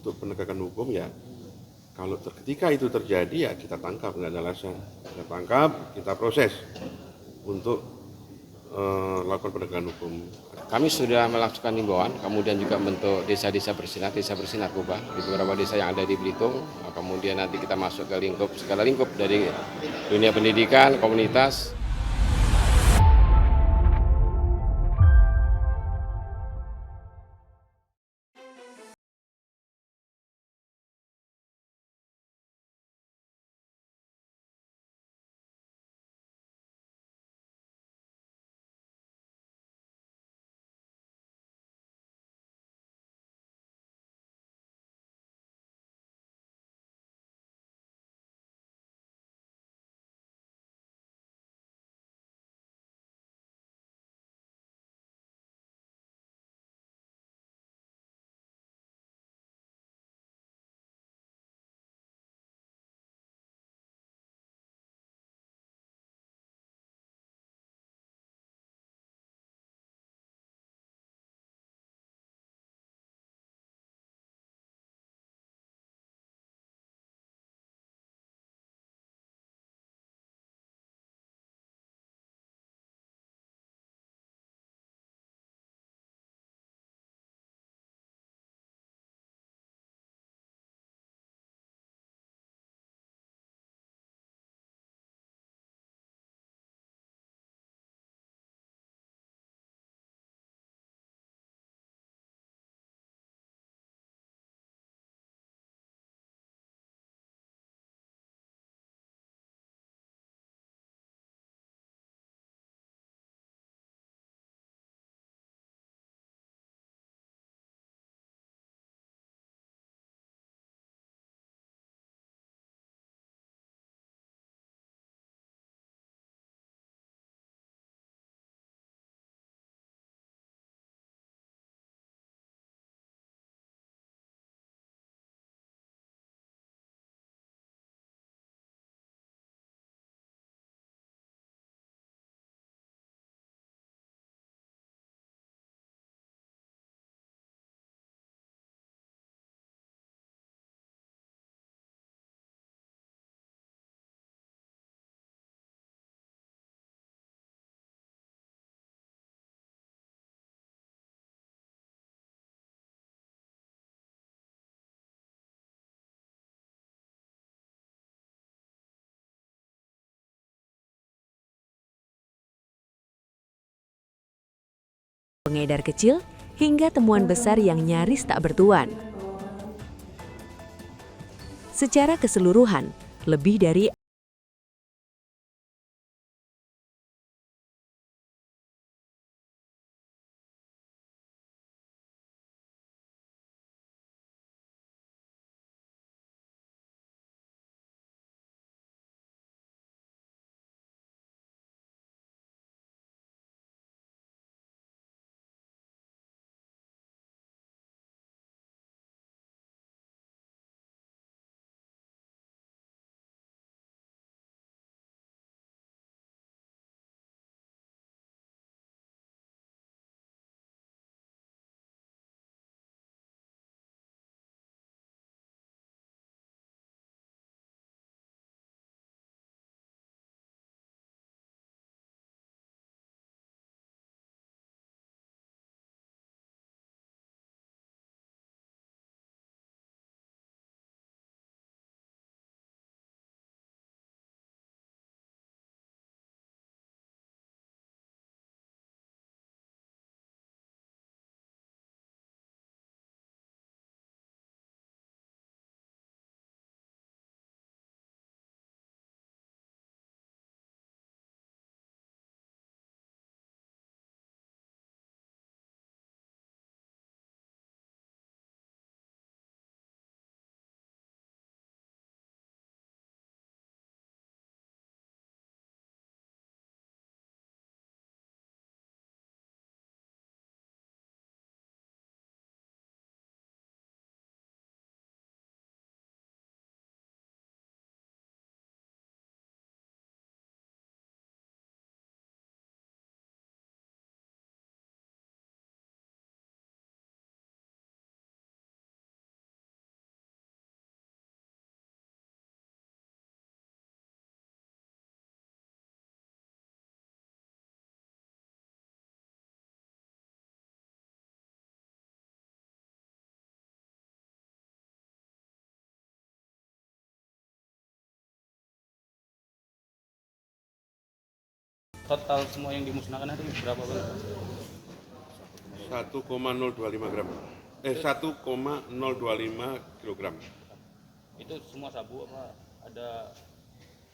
untuk penegakan hukum ya, kalau ketika itu terjadi ya kita tangkap, nggak ada alasan. Kita tangkap, kita proses untuk lakukan penegakan hukum. Kami sudah melakukan himbauan, kemudian juga bentuk desa-desa bersinar narkoba di beberapa desa yang ada di Belitung. Kemudian nanti kita masuk ke segala lingkup dari dunia pendidikan, komunitas. Pengedar kecil hingga temuan besar yang nyaris tak bertuan. Secara keseluruhan, lebih dari total semua yang dimusnahkan itu berapa Bang? 1,025 gram. 1,025 kilogram. Itu semua sabu apa ada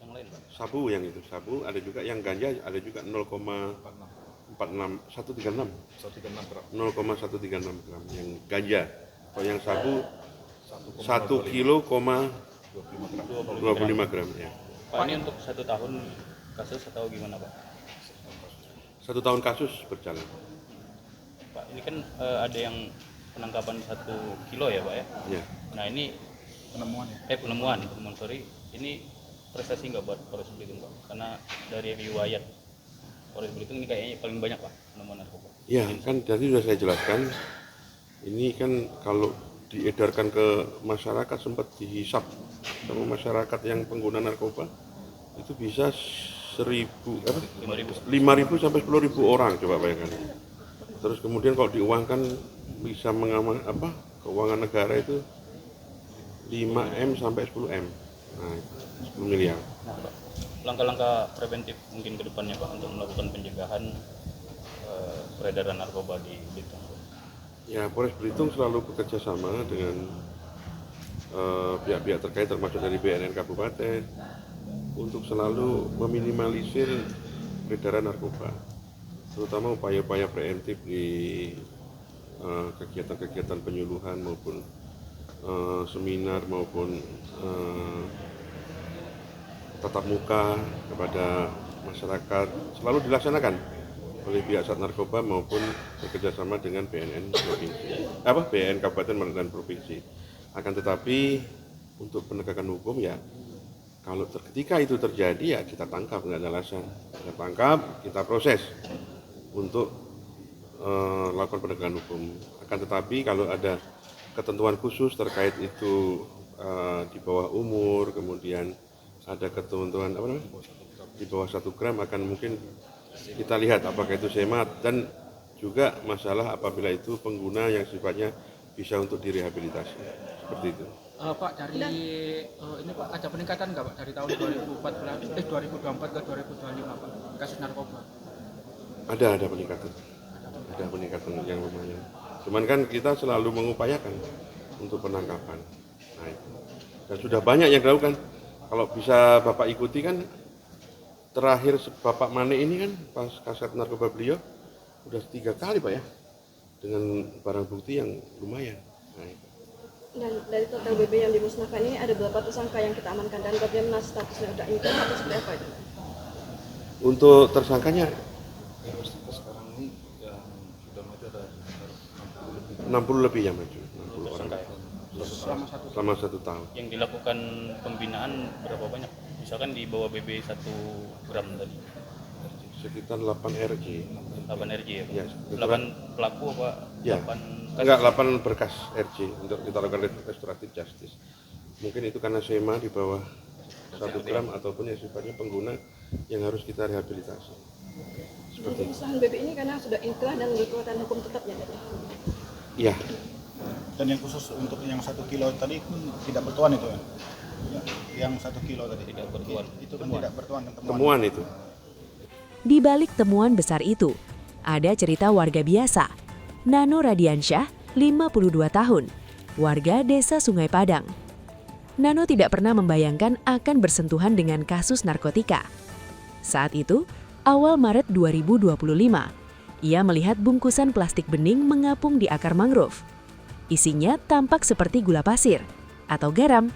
yang lain Bang? Sabu yang itu, sabu ada juga yang ganja ada juga 0,46 136 gram. 0,136 gram yang ganja. Kalau yang sabu 1 kilo, 25 gram ya. Pak, ini untuk 1 tahun kasus atau gimana Pak? 1 tahun kasus berjalan. Pak, ini kan ada yang penangkapan 1 kilo ya Pak ya? Ya. Nah ini penemuan sorry, ini prestasi nggak buat Polres Belitung Pak? Karena dari riwayat Polres Belitung ini kayaknya paling banyak Pak penemuan narkoba. Ya, kan tadi sudah saya jelaskan. Ini kan kalau diedarkan ke masyarakat sempat dihisap sama masyarakat yang pengguna narkoba itu bisa 5.000 sampai 10.000 orang, coba bayangkan. Terus kemudian kalau diuangkan bisa keuangan negara itu 5M sampai 10M. Nah, 10 miliar. Nah, Pak, langkah-langkah preventif mungkin ke depannya Pak untuk melakukan pencegahan peredaran narkoba di Belitung. Ya, Polres Belitung selalu bekerja sama dengan pihak-pihak terkait termasuk dari BNN Kabupaten untuk selalu meminimalisir peredaran narkoba, terutama upaya-upaya preventif di kegiatan-kegiatan penyuluhan maupun seminar maupun tatap muka kepada masyarakat selalu dilaksanakan oleh pihak Sat Narkoba maupun bekerjasama dengan BNN provinsi, BNN Kabupaten dan provinsi. Akan tetapi untuk penegakan hukum ya kalau ketika itu terjadi ya kita tangkap, nggak ada alasan. Kita tangkap, kita proses untuk lakukan penegakan hukum. Akan tetapi kalau ada ketentuan khusus terkait itu di bawah umur, kemudian ada ketentuan di bawah 1 gram akan mungkin kita lihat apakah itu semat, dan juga masalah apabila itu pengguna yang sifatnya bisa untuk direhabilitasi seperti itu. Pak, dari ini Pak ada peningkatan nggak Pak dari tahun 2024 ke 2025 Pak kasus narkoba? Ada peningkatan yang lumayan. Cuman kan kita selalu mengupayakan untuk penangkapan. Nah, itu. Dan sudah banyak yang dilakukan. Kalau bisa Bapak ikuti kan terakhir Bapak Mane ini kan pas kaset narkoba beliau udah 3 kali Pak ya dengan barang bukti yang lumayan. Nah, itu. Dan dari total BB yang dimusnahkan ini ada berapa tersangka yang kita amankan dan bagaimana statusnya, udah inkrah atau seperti apa itu? Untuk tersangkanya Sekarang ini yang sudah maju ada 60 lebih yang maju, 60 orang Selama 1 1 tahun. Yang dilakukan pembinaan berapa banyak? Misalkan di bawah BB 1 gram tadi. Sekitar 8 RG. 8 RG ya Pak? Ya, 8 pelaku apa? Ya. 8 Enggak, 8 berkas RG untuk kita lakukan restoratif justice. Mungkin itu karena SEMA di bawah 1 gram ataupun yang sifatnya pengguna yang harus kita rehabilitasi. Seperti itu. Pemusnahan BB ini karena sudah inkrah dan berkekuatan hukum tetapnya. Iya. Dan yang khusus untuk yang 1 kilo tadi pun tidak bertuan itu ya? Yang 1 kilo tadi Tidak bertuan. Itu kan tidak bertuan kan Temuan itu. Di balik temuan besar itu, ada cerita warga biasa. Nano Radiansyah, 52 tahun, warga desa Sungai Padang. Nano tidak pernah membayangkan akan bersentuhan dengan kasus narkotika. Saat itu, awal Maret 2025, ia melihat bungkusan plastik bening mengapung di akar mangrove. Isinya tampak seperti gula pasir atau garam.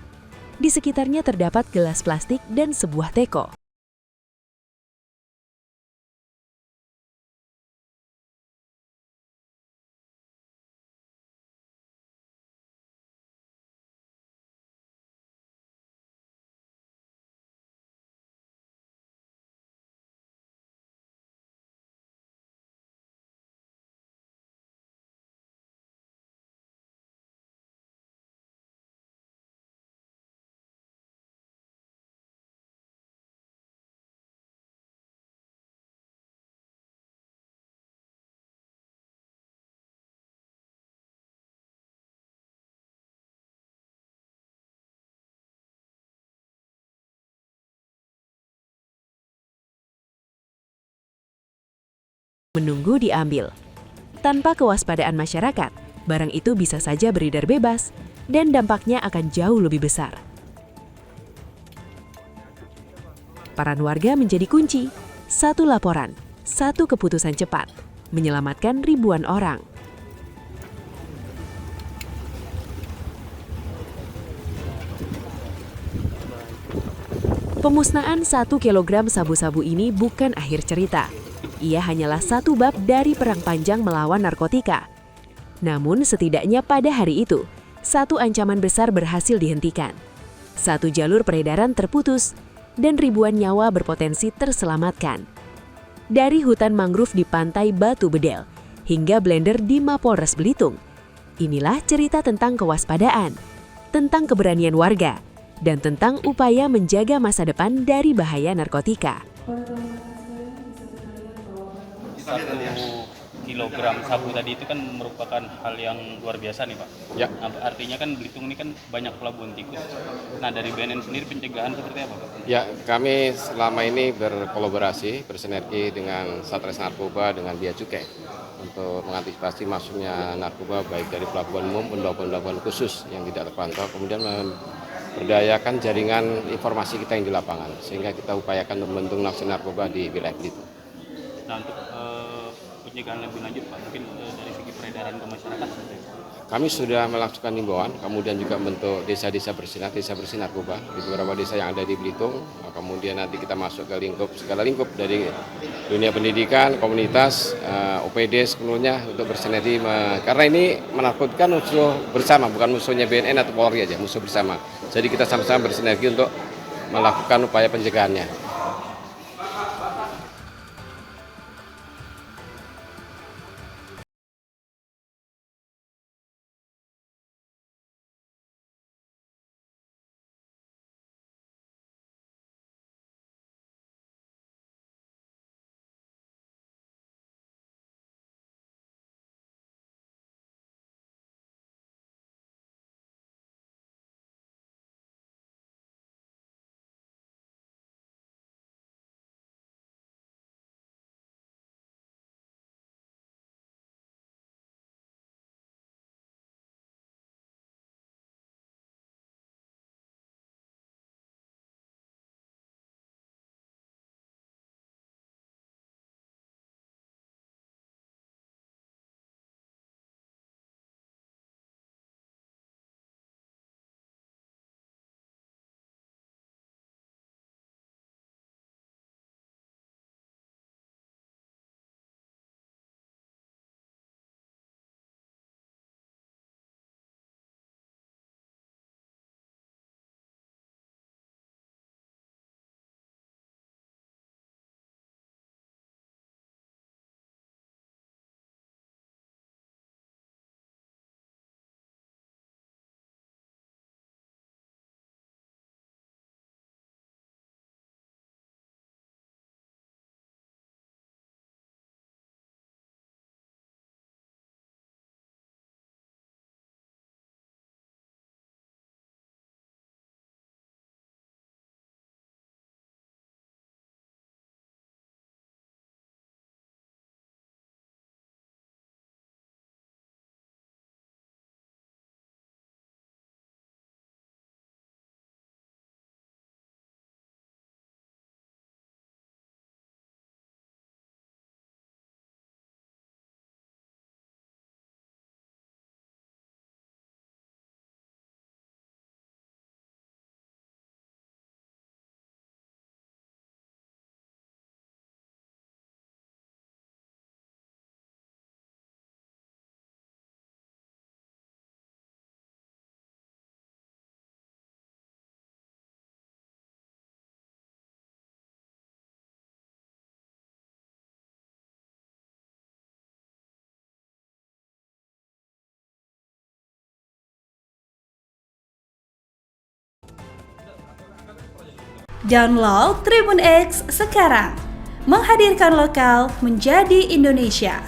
Di sekitarnya terdapat gelas plastik dan sebuah teko. menunggu diambil. Tanpa kewaspadaan masyarakat, barang itu bisa saja beredar bebas dan dampaknya akan jauh lebih besar. Peran warga menjadi kunci. Satu laporan, satu keputusan cepat, menyelamatkan ribuan orang. Pemusnahan 1 kilogram sabu-sabu ini bukan akhir cerita. Ia hanyalah satu bab dari perang panjang melawan narkotika. Namun setidaknya pada hari itu, satu ancaman besar berhasil dihentikan. Satu jalur peredaran terputus, dan ribuan nyawa berpotensi terselamatkan. Dari hutan mangrove di pantai Batu Bedel, hingga blender di Mapolres Belitung. Inilah cerita tentang kewaspadaan, tentang keberanian warga, dan tentang upaya menjaga masa depan dari bahaya narkotika. 1 kilogram sabu tadi itu kan merupakan hal yang luar biasa nih Pak. Ya. Nah, artinya kan Belitung ini kan banyak pelabuhan tikus. Nah dari BNN sendiri pencegahan seperti apa Pak? Ya, kami selama ini berkolaborasi, bersinergi dengan Satres Narkoba, dengan Bea Cukai untuk mengantisipasi masuknya narkoba baik dari pelabuhan umum maupun pelabuhan khusus yang tidak terpantau, kemudian memberdayakan jaringan informasi kita yang di lapangan, sehingga kita upayakan membentuk naksi narkoba di wilayah Belitung. Nah untuk pencegahan lebih lanjut Pak, mungkin dari segi peredaran ke masyarakat seperti apa? Kami sudah melakukan himbauan, kemudian juga bentuk desa-desa bersih narkoba di beberapa desa yang ada di Belitung. Kemudian nanti kita masuk ke segala lingkup dari dunia pendidikan, komunitas, OPD seluruhnya untuk bersinergi. Karena ini menarkotika musuh bersama, bukan musuhnya BNN atau Polri aja, musuh bersama. Jadi kita sama-sama bersinergi untuk melakukan upaya pencegahannya. Download Tribun X sekarang, menghadirkan lokal menjadi Indonesia.